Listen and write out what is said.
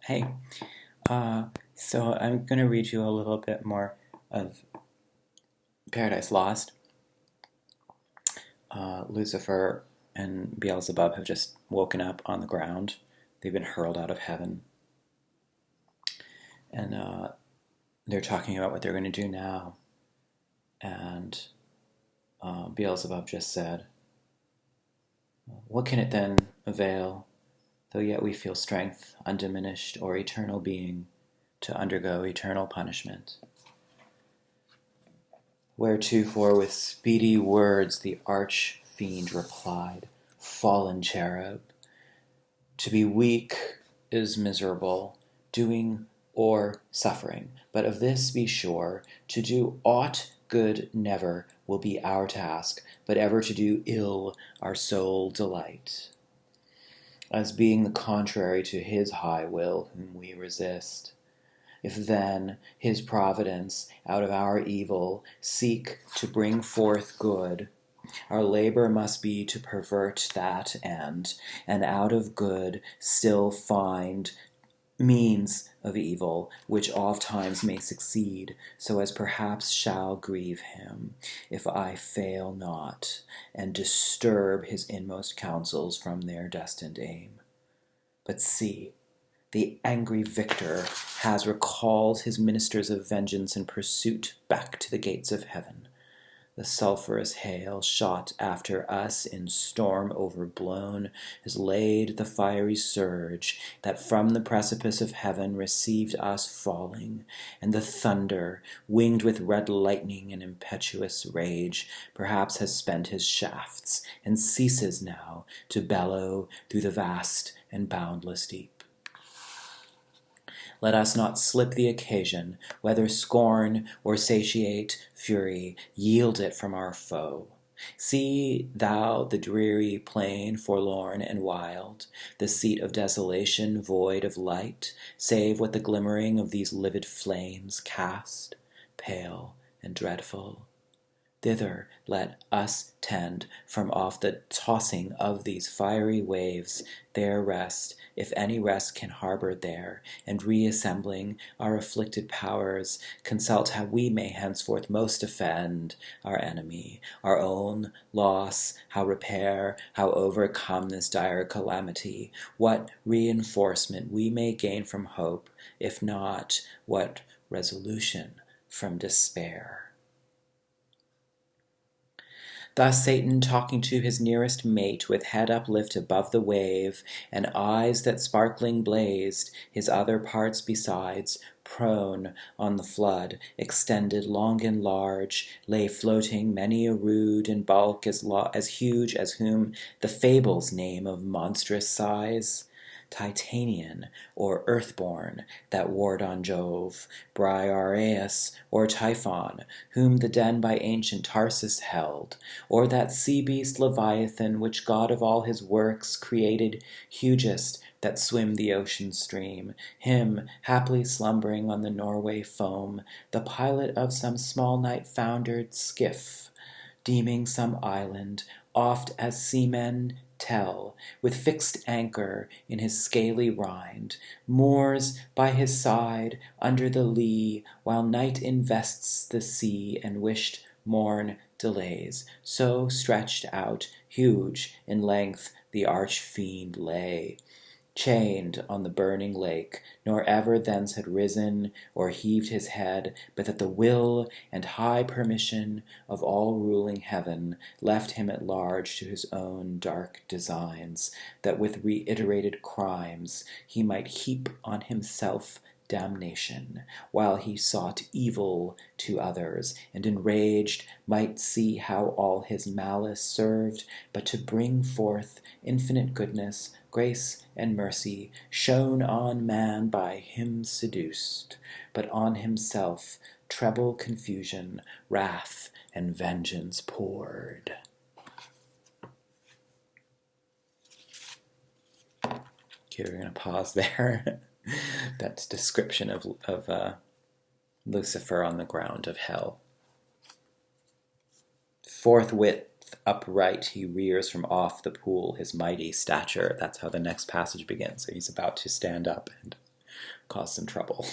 Hey, so I'm going to read you a little bit more of Paradise Lost. Lucifer and Beelzebub have just woken up on the ground. They've been hurled out of heaven. And they're talking about what they're going to do now. And Beelzebub just said, "What can it then avail, though yet we feel strength, undiminished or eternal being, to undergo eternal punishment? Wheretofore with speedy words the arch-fiend replied, Fallen cherub, to be weak is miserable, doing or suffering. But of this be sure, to do aught good never will be our task, but ever to do ill our sole delight, as being the contrary to his high will whom we resist. If then his providence out of our evil seek to bring forth good, our labor must be to pervert that end, and out of good still find means of evil, which ofttimes may succeed, so as perhaps shall grieve him, if I fail not, and disturb his inmost counsels from their destined aim. But see, the angry victor has recalled his ministers of vengeance and pursuit back to the gates of heaven. The sulphurous hail shot after us in storm overblown has laid the fiery surge that from the precipice of heaven received us falling, and the thunder, winged with red lightning and impetuous rage, perhaps has spent his shafts and ceases now to bellow through the vast and boundless deep. Let us not slip the occasion, whether scorn or satiate fury, yield it from our foe. See thou the dreary plain forlorn and wild, the seat of desolation void of light, save what the glimmering of these livid flames cast, pale and dreadful. Thither let us tend, from off the tossing of these fiery waves, there rest, if any rest can harbor there, and reassembling our afflicted powers, consult how we may henceforth most offend our enemy, our own loss, how repair, how overcome this dire calamity, what reinforcement we may gain from hope, if not, what resolution from despair." Thus Satan, talking to his nearest mate, with head uplift above the wave, and eyes that sparkling blazed, his other parts besides, prone on the flood, extended long and large, lay floating many a rood in bulk as huge as whom the fables name of monstrous size. Titanian, or earthborn, that warred on Jove, Briareus, or Typhon, whom the den by ancient Tarsus held, or that sea-beast Leviathan, which God of all his works created hugest, that swim the ocean stream, him, haply slumbering on the Norway foam, the pilot of some small night-foundered skiff, deeming some island, oft as seamen tell, with fixed anchor in his scaly rind, moors by his side under the lee, while night invests the sea and wished morn delays. So stretched out, huge in length, the arch-fiend lay, chained on the burning lake, nor ever thence had risen or heaved his head, but that the will and high permission of all-ruling heaven left him at large to his own dark designs, that with reiterated crimes he might heap on himself damnation, while he sought evil to others, and enraged might see how all his malice served but to bring forth infinite goodness, grace, and mercy, shown on man by him seduced, but on himself treble confusion, wrath, and vengeance poured. Okay, we're going to pause there. That's description of Lucifer on the ground of hell. Forthwith upright he rears from off the pool his mighty stature. That's how the next passage begins. So he's about to stand up and cause some trouble.